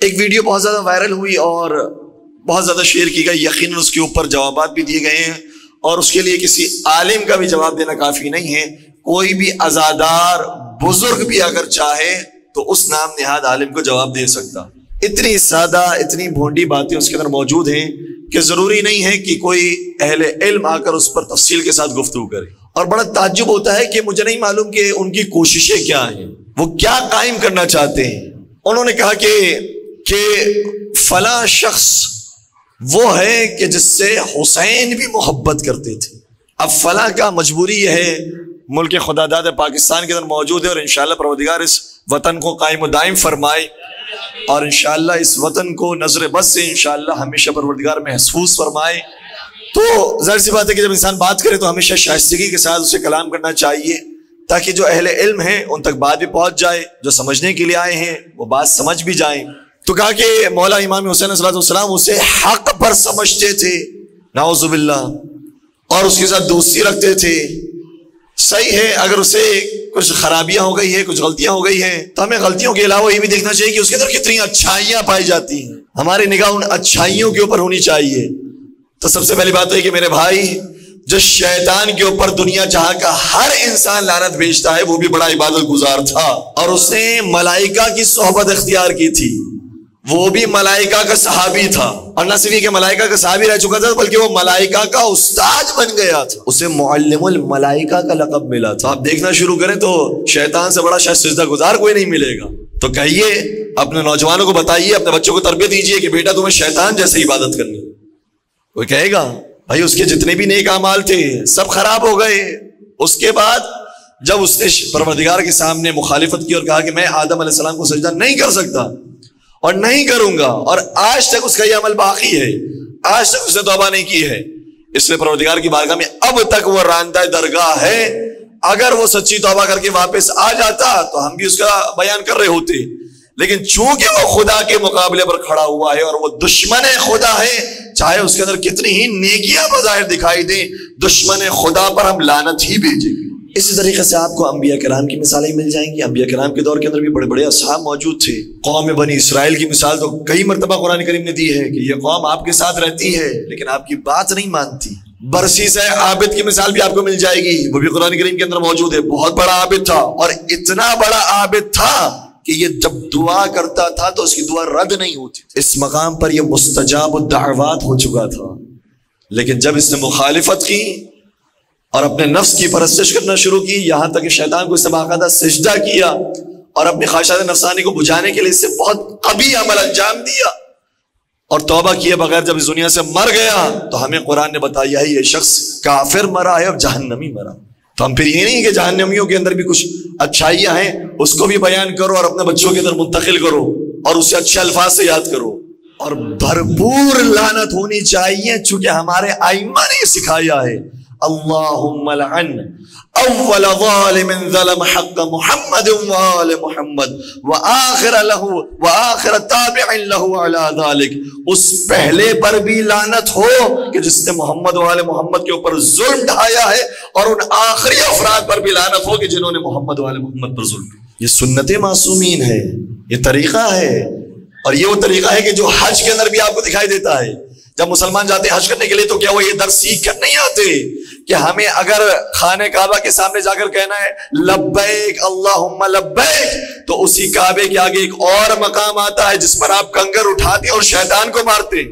ایک ویڈیو بہت زیادہ وائرل ہوئی اور بہت زیادہ شیئر کی گئی. یقیناً اس کے اوپر جوابات بھی دیے گئے ہیں اور اس کے لیے کسی عالم کا بھی جواب دینا کافی نہیں ہے. کوئی بھی عزادار بزرگ بھی اگر چاہے تو اس نام نہاد عالم کو جواب دے سکتا. اتنی سادہ اتنی بھونڈی باتیں اس کے اندر موجود ہیں کہ ضروری نہیں ہے کہ کوئی اہل علم آ کر اس پر تفصیل کے ساتھ گفتگو کرے. اور بڑا تعجب ہوتا ہے کہ مجھے نہیں معلوم کہ ان کی کوششیں کیا ہیں, وہ کیا قائم کرنا چاہتے ہیں. انہوں نے کہا کہ فلاں شخص وہ ہے کہ جس سے حسین بھی محبت کرتے تھے. اب فلاں کا مجبوری یہ ہے, ملک خدا داد پاکستان کے اندر موجود ہے اور انشاءاللہ پروردگار اس وطن کو قائم و دائم فرمائے اور انشاءاللہ اس وطن کو نظر بد سے انشاءاللہ ہمیشہ پروردگار محفوظ فرمائے. تو ظاہر سی بات ہے کہ جب انسان بات کرے تو ہمیشہ شائستگی کے ساتھ اسے کلام کرنا چاہیے تاکہ جو اہل علم ہیں ان تک بات بھی پہنچ جائے, جو سمجھنے کے لیے آئے ہیں وہ بات سمجھ بھی جائیں. تو کہا کہ مولا امام حسین علیہ السلام اسے حق پر سمجھتے تھے, نعوذ باللہ, اور اس کے ساتھ دوستی رکھتے تھے. صحیح ہے, اگر اسے کچھ خرابیاں ہو گئی ہے, کچھ غلطیاں ہو گئی ہیں, تو ہمیں غلطیوں کے علاوہ یہ بھی دیکھنا چاہیے کہ اس کے اندر کتنی اچھائیاں پائی جاتی ہیں. ہماری نگاہ ان اچھائیوں کے اوپر ہونی چاہیے. تو سب سے پہلی بات ہے کہ میرے بھائی, جو شیطان کے اوپر دنیا جہاں کا ہر انسان لعنت بھیجتا ہے وہ بھی بڑا عبادت گزار تھا اور اس نے ملائکہ کی صحبت اختیار کی تھی. وہ بھی ملائکہ کا صحابی تھا, اور نہ صرف کہ ملائکہ کا صحابی رہ چکا تھا بلکہ وہ ملائکہ کا استاد بن گیا تھا. اسے معلم الملائکہ کا لقب ملا تھا. آپ دیکھنا شروع کریں تو شیطان سے بڑا شاید سجدہ گزار کوئی نہیں ملے گا. تو کہیے, اپنے نوجوانوں کو بتائیے, اپنے بچوں کو تربیت دیجیے کہ بیٹا تمہیں شیطان جیسے عبادت کرنی. کوئی کہے گا بھائی اس کے جتنے بھی نیک اعمال تھے سب خراب ہو گئے. اس کے بعد جب اس نے پروردگار کے سامنے مخالفت کی اور کہا کہ میں آدم علیہ السلام کو سجدہ نہیں کر سکتا اور نہیں کروں گا, اور آج تک اس کا یہ عمل باقی ہے, آج تک اس نے توبہ نہیں کی ہے, اس لیے پروردگار کی بارگاہ میں اب تک وہ راندہ درگاہ ہے. اگر وہ سچی توبہ کر کے واپس آ جاتا تو ہم بھی اس کا بیان کر رہے ہوتے, لیکن چونکہ وہ خدا کے مقابلے پر کھڑا ہوا ہے اور وہ دشمن خدا ہے, چاہے اس کے اندر کتنی ہی نیکیاں بظاہر دکھائی دیں, دشمن خدا پر ہم لعنت ہی بھیجیں گے. اسی طریقے سے آپ کو انبیاء کرام کی مثالیں مل جائیں گی. انبیاء کرام کے دور کے اندر بھی بڑے بڑے اصحاب موجود تھے. قوم بنی اسرائیل کی مثال تو کئی مرتبہ قرآن کریم نے دی ہے کہ یہ قوم آپ کے ساتھ رہتی ہے لیکن آپ کی بات نہیں مانتی. برسیس عابد کی مثال بھی آپ کو مل جائے گی, وہ بھی قرآن کریم کے اندر موجود ہے. بہت بڑا عابد تھا, اور اتنا بڑا عابد تھا کہ یہ جب دعا کرتا تھا تو اس کی دعا رد نہیں ہوتی. اس مقام پر یہ مستجاب الدعوات ہو چکا تھا, لیکن جب اس نے مخالفت کی اور اپنے نفس کی پرستش کرنا شروع کی, یہاں تک کہ شیطان کو اس نے باقاعدہ سجدہ کیا اور اپنی خواہشات نفسانی کو بجھانے کے لیے اس سے بہت قبیح عمل انجام دیا اور توبہ کیے بغیر جب اس دنیا سے مر گیا تو ہمیں قرآن نے بتایا ہے یہ شخص کافر مرا ہے اور جہنمی مرا. تو ہم پھر یہ نہیں کہ جہنمیوں کے اندر بھی کچھ اچھائیاں ہیں اس کو بھی بیان کرو اور اپنے بچوں کے اندر منتقل کرو اور اسے اچھے الفاظ سے یاد کرو, اور بھرپور لعنت ہونی چاہیے چونکہ ہمارے ائمہ نے یہ سکھایا ہے. اللہم لعن اول ظالم ظلم حق محمد وآل محمد وآخر تابع له على ذلك. اس پہلے پر بھی لعنت ہو کہ جس نے محمد وآل محمد کے اوپر ظلم ڈھایا ہے, اور ان آخری افراد پر بھی لعنت ہو کہ جنہوں نے محمد وآل محمد پر ظلم. یہ سنت معصومین ہے, یہ طریقہ ہے, اور یہ وہ طریقہ ہے کہ جو حج کے اندر بھی آپ کو دکھائی دیتا ہے. جب مسلمان جاتے ہیں حج کرنے کے لیے تو کیا وہ یہ درس سیکھ کر نہیں آتے کہ ہمیں اگر خانہ کعبہ کے سامنے جا کر کہنا ہے لبیک اللہم لبیک, تو اسی کعبے کے آگے ایک اور مقام آتا ہے جس پر آپ کنکر اٹھاتے اور شیطان کو مارتے,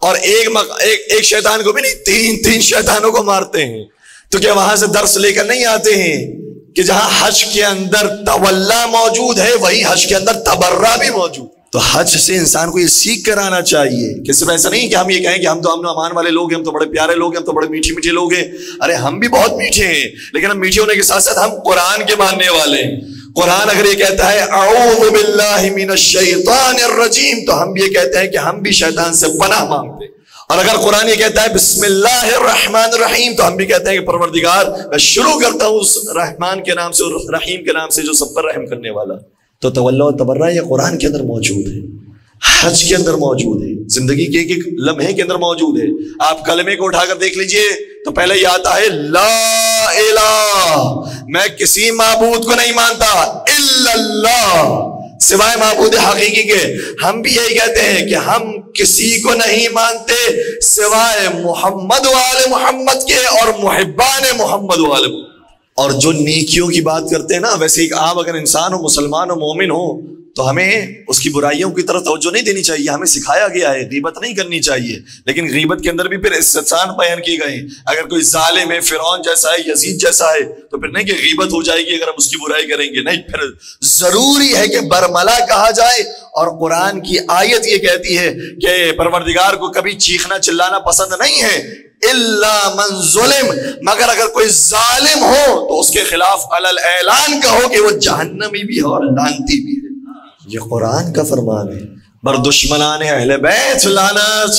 اور ایک شیطان کو بھی نہیں, تین شیطانوں کو مارتے ہیں. تو کیا وہاں سے درس لے کر نہیں آتے ہیں کہ جہاں حج کے اندر تولا موجود ہے وہی حج کے اندر تبرہ بھی موجود. تو حج سے انسان کو یہ سیکھ کر آنا چاہیے کہ صرف ایسا نہیں کہ ہم یہ کہیں کہ ہم تو امن و امان والے لوگ ہیں, ہم تو بڑے پیارے لوگ ہیں, ہم تو بڑے میٹھے میٹھے لوگ ہیں. ارے ہم بھی بہت میٹھے ہیں, لیکن ہم میٹھے ہونے کے ساتھ ساتھ ہم قرآن کے ماننے والے ہیں. قرآن اگر یہ کہتا ہے اعوذ باللہ من الشیطان الرجیم تو ہم بھی یہ کہتے ہیں کہ ہم بھی شیطان سے پناہ مانگتے ہیں. اور اگر قرآن یہ کہتا ہے بسم اللہ الرحمن الرحیم تو ہم بھی کہتے ہیں کہ پروردگار میں شروع کرتا ہوں اس رحمان کے نام سے اور رحیم کے نام سے جو سب پر رحم کرنے والا. تو تولا و تبرہ یہ قرآن کے اندر موجود ہے, حج کے اندر موجود ہے, زندگی کے ایک لمحے کے اندر موجود ہے. آپ کلمے کو اٹھا کر دیکھ لیجئے تو پہلے یہ آتا ہے لا الہ, میں کسی معبود کو نہیں مانتا الا اللہ, سوائے معبود حقیقی کے. ہم بھی یہی کہتے ہیں کہ ہم کسی کو نہیں مانتے سوائے محمد و آل محمد کے اور محبان محمد و آل محمد. اور جو نیکیوں کی بات کرتے ہیں نا، ویسے ایک عام اگر انسان ہو، مسلمان ہو، مومن ہو، تو ہمیں اس کی برائیوں کی طرف توجہ نہیں دینی چاہیے. ہمیں سکھایا گیا ہے غیبت نہیں کرنی چاہیے، لیکن غیبت کے اندر بھی پھر استحسان بیان کیے گئے ہیں. اگر کوئی ظالم ہے، فرعون جیسا ہے، یزید جیسا ہے، تو پھر نہیں کہ غیبت ہو جائے گی اگر ہم اس کی برائی کریں گے. نہیں، پھر ضروری ہے کہ برملا کہا جائے. اور قرآن کی آیت یہ کہتی ہے کہ پروردگار کو کبھی چیخنا چلانا پسند نہیں ہے، الا من ظلم، مگر اگر کوئی ظالم ہو تو اس کے خلاف علل اعلان کہو کہ وہ جہنمی بھی ہے اور لعنتی بھی ہے. یہ قرآن کا فرمان ہے. بر دشمنان اہل بیت لعنت،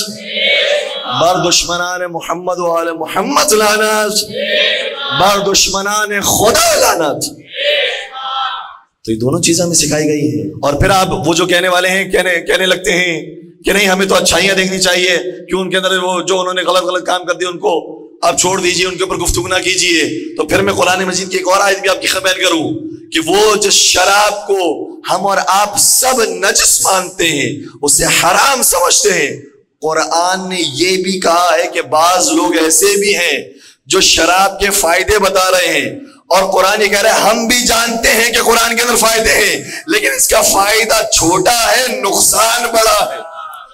بر دشمنان محمد و آل محمد لعنت، بر دشمنان خدا لعنت. تو یہ دونوں چیزیں ہمیں سکھائی گئی ہیں. اور پھر آپ وہ جو کہنے والے ہیں کہنے لگتے ہیں کہ نہیں ہمیں تو اچھائیاں دیکھنی چاہیے، کیوں ان کے اندر وہ جو انہوں نے غلط کام کر دیا ان کو آپ چھوڑ دیجئے، ان کے اوپر گفتگو نہ کیجئے. تو پھر میں قرآن مجید کی ایک اور آیت بھی آپ کی خبر کروں کہ وہ جو شراب کو ہم اور آپ سب نجس مانتے ہیں، اسے حرام سمجھتے ہیں، قرآن نے یہ بھی کہا ہے کہ بعض لوگ ایسے بھی ہیں جو شراب کے فائدے بتا رہے ہیں. اور قرآن یہ کہہ رہا ہے ہم بھی جانتے ہیں کہ قرآن کے اندر فائدے ہیں، لیکن اس کا فائدہ چھوٹا ہے، نقصان بڑا ہے.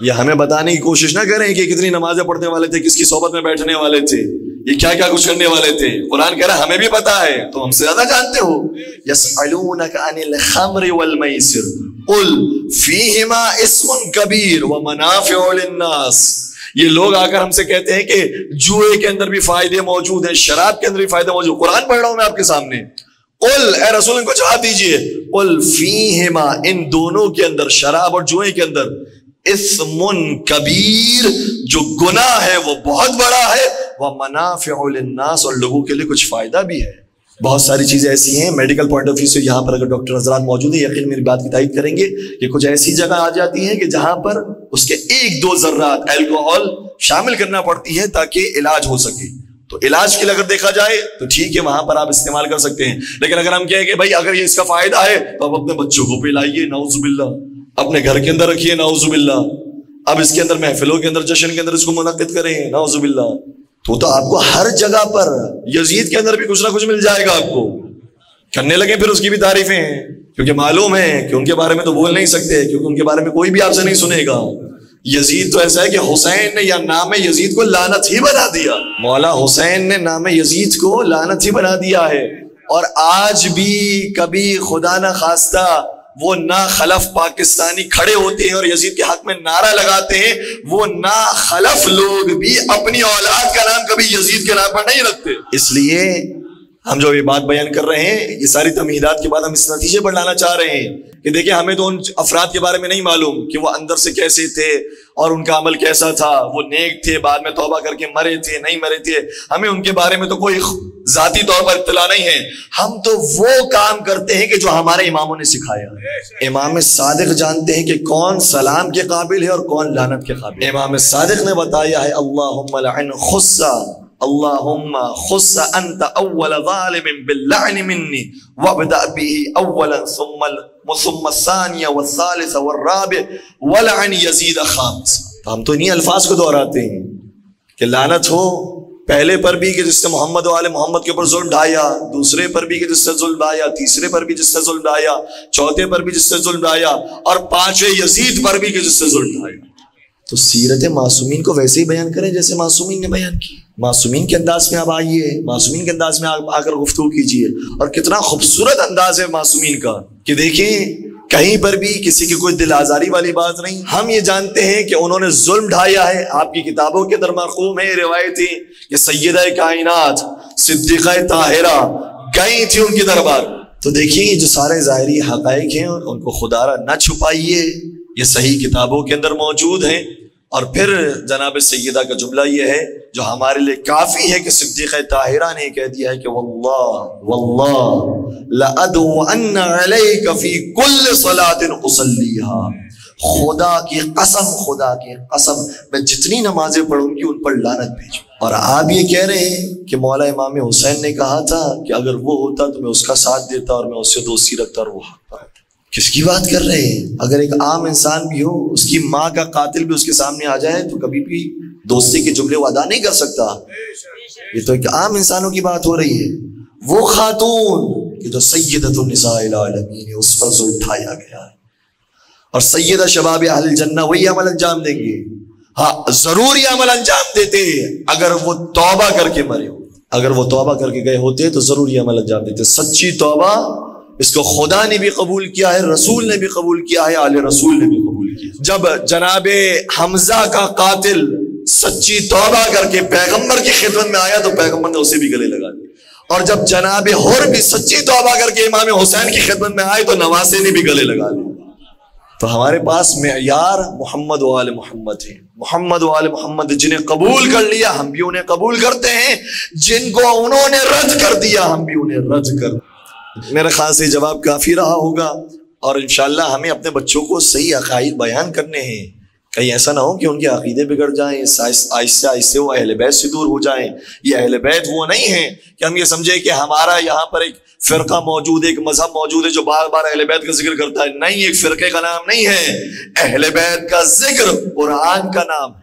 یہ ہمیں بتانے کی کوشش نہ کریں کہ کتنی نمازیں پڑھنے والے تھے، کس کی صحبت میں بیٹھنے والے تھے، یہ کیا کیا کچھ کرنے والے تھے. قرآن کہہ رہا ہے ہمیں بھی پتا ہے، تو ہم سے زیادہ جانتے ہو. یسألونک عن الخمر والمیسر قل فیہما اسم کبیر ومنافع للناس. یہ لوگ آ کر ہم سے کہتے ہیں کہ جوئے کے اندر بھی فائدے موجود ہیں، شراب کے اندر بھی فائدے موجود. قرآن پڑھ رہا ہوں میں آپ کے سامنے. قل، اے رسول ان کو جواب دیجئے، قل فیہما، ان دونوں کے اندر، شراب اور جوئے کے اندر، اسم کبیر، جو گناہ ہے وہ بہت بڑا ہے، ومنافع للناس، اور لوگوں کے لیے کچھ فائدہ بھی ہے. بہت ساری چیزیں ایسی ہیں میڈیکل پوائنٹ آف ویو سے، یہاں پر اگر ڈاکٹر حضرات موجود ہیں یقین میری بات کی تائید کریں گے کہ کچھ ایسی جگہ آ جاتی ہیں کہ جہاں پر اس کے 1-2 ذرات الکوہول شامل کرنا پڑتی ہے تاکہ علاج ہو سکے. تو علاج کے لیے اگر دیکھا جائے تو ٹھیک ہے، وہاں پر آپ استعمال کر سکتے ہیں. لیکن اگر ہم کہیں کہ بھائی اگر یہ اس کا فائدہ ہے تو آپ اپنے بچوں کو پلائیے، نعوذ باللہ، اپنے گھر کے اندر رکھیے، نعوذ باللہ، اب اس کے اندر محفلوں کے اندر، جشن کے اندر اس کو منعقد کریں، نعوذ باللہ. تو آپ کو ہر جگہ پر، یزید کے اندر بھی کچھ نہ کچھ مل جائے گا آپ کو. کرنے لگے پھر اس کی بھی تعریفیں ہیں، کیونکہ معلوم ہے کہ ان کے بارے میں تو بول نہیں سکتے، کیونکہ ان کے بارے میں کوئی بھی آپ سے نہیں سنے گا. یزید تو ایسا ہے کہ حسین نے یا نام یزید کو لعنت ہی بنا دیا. مولا حسین نے نام یزید کو لعنت ہی بنا دیا ہے. اور آج بھی کبھی خدا نہ خواستہ وہ ناخلف پاکستانی کھڑے ہوتے ہیں اور یزید کے حق میں نعرہ لگاتے ہیں، وہ ناخلف لوگ بھی اپنی اولاد کا نام کبھی یزید کے نام پر نہیں رکھتے. اس لیے ہم جو یہ بات بیان کر رہے ہیں، یہ ساری تمہیدات کے بعد ہم اس نتیجے پر لانا چاہ رہے ہیں کہ دیکھیں ہمیں تو ان افراد کے بارے میں نہیں معلوم کہ وہ اندر سے کیسے تھے اور ان کا عمل کیسا تھا، وہ نیک تھے، بعد میں توبہ کر کے مرے تھے، نہیں مرے تھے، ہمیں ان کے بارے میں تو کوئی ذاتی طور پر اطلاع نہیں ہے. ہم تو وہ کام کرتے ہیں کہ جو ہمارے اماموں نے سکھایا. امام صادق جانتے ہیں کہ کون سلام کے قابل ہے اور کون لعنت کے قابل ہے. امام صادق نے بتایا ہے اللہم لعن خصا، اللہم خص انت اول ظالم باللعن منی وابدأ به اولا ثم الثانیہ والثالث والرابع ولعن یزید خامس. ہم تو انہی الفاظ کو دہراتے ہیں کہ لعنت ہو پہلے پر بھی کہ جس سے محمد و آل محمد کے اوپر ظلم ڈھایا، دوسرے پر بھی کہ جس سے ظلم ڈھایا، تیسرے پر بھی جس سے ظلم ڈھایا، چوتھے پر بھی جس سے ظلم ڈھایا، اور پانچویں یزید پر بھی کہ جس سے ظلم ڈھایا. تو سیرت معصومین کو ویسے ہی بیان کریں جیسے معصومین نے بیان کی. معصومین کے انداز میں آپ آئیے، معصومین کے انداز میں آ کر گفتگو کیجئے. اور کتنا خوبصورت انداز ہے معصومین کا کہ دیکھیں کہیں پر بھی کسی کی کوئی دل آزاری والی بات نہیں. ہم یہ جانتے ہیں کہ انہوں نے ظلم ڈھایا ہے. آپ کی کتابوں کے اندر مرقوم ہے روایتیں کہ سیدہ کائنات صدیقہ طاہرہ گئی تھی ان کی دربار. تو دیکھیں جو سارے ظاہری حقائق ہیں ان کو خدا را نہ چھپائیے، یہ صحیح کتابوں کے اندر موجود ہیں. اور پھر جناب سیدہ کا جملہ یہ ہے جو ہمارے لیے کافی ہے کہ صدیقہ طاہرہ نے کہہ دیا ہے کہ واللہ لأدعوَنَّ عَلَيْكَ فِي كُلِّ صَلَاةٍ أُصَلِّيهَا، خدا کی قسم میں جتنی نمازیں پڑھوں گی ان پر لعنت بھیجوں. اور آپ یہ کہہ رہے ہیں کہ مولا امام حسین نے کہا تھا کہ اگر وہ ہوتا تو میں اس کا ساتھ دیتا اور میں اس سے دوستی رکھتا اور وہ حق پر. کس کی بات کر رہے ہیں؟ اگر ایک عام انسان بھی ہو، اس کی ماں کا قاتل بھی اس کے سامنے آ جائے تو کبھی بھی دوستی کے جملے وہ ادا نہیں کر سکتا۔ یہ تو ایک عام انسانوں کی بات ہو رہی ہے۔ وہ خاتون کہ جو سیدۃ النساء العالمین ہے، اس پر اٹھایا گیا ہے، اور سیدہ شباب اہل الجنہ وہی عمل انجام دیں گے۔ ہاں ضرور یہ عمل انجام دیتے اگر وہ توبہ کر کے مرے ہو، اگر وہ توبہ کر کے گئے ہوتے تو ضرور یہ عمل انجام دیتے۔ سچی توبہ، اس کو خدا نے بھی قبول کیا ہے، رسول نے بھی قبول کیا ہے، آل رسول نے بھی قبول کیا۔ جب جناب حمزہ کا قاتل سچی توبہ کر کے پیغمبر کی خدمت میں آیا تو پیغمبر نے اسے بھی گلے لگا دیا، اور جب جناب حر بھی سچی توبہ کر کے امام حسین کی خدمت میں آئے تو نواسے نے بھی گلے لگا دیا۔ تو ہمارے پاس معیار محمد و آل محمد ہیں، محمد و آل محمد جنہیں قبول کر لیا ہم بھی انہیں قبول کرتے ہیں، جن کو انہوں نے رد کر دیا ہم بھی انہیں رد کر۔ میرے خیال سے جواب کافی رہا ہوگا، اور انشاءاللہ ہمیں اپنے بچوں کو صحیح عقائد بیان کرنے ہیں، کہیں ایسا نہ ہو کہ ان کے عقیدے بگڑ جائیں، آہستہ آہستہ وہ اہل بیت سے دور ہو جائیں۔ یہ اہل بیت وہ نہیں ہیں کہ ہم یہ سمجھے کہ ہمارا یہاں پر ایک فرقہ موجود ہے، ایک مذہب موجود ہے جو بار بار اہل بیت کا ذکر کرتا ہے۔ نہیں، ایک فرقے کا نام نہیں ہے، اہل بیت کا ذکر قرآن کا نام ہے۔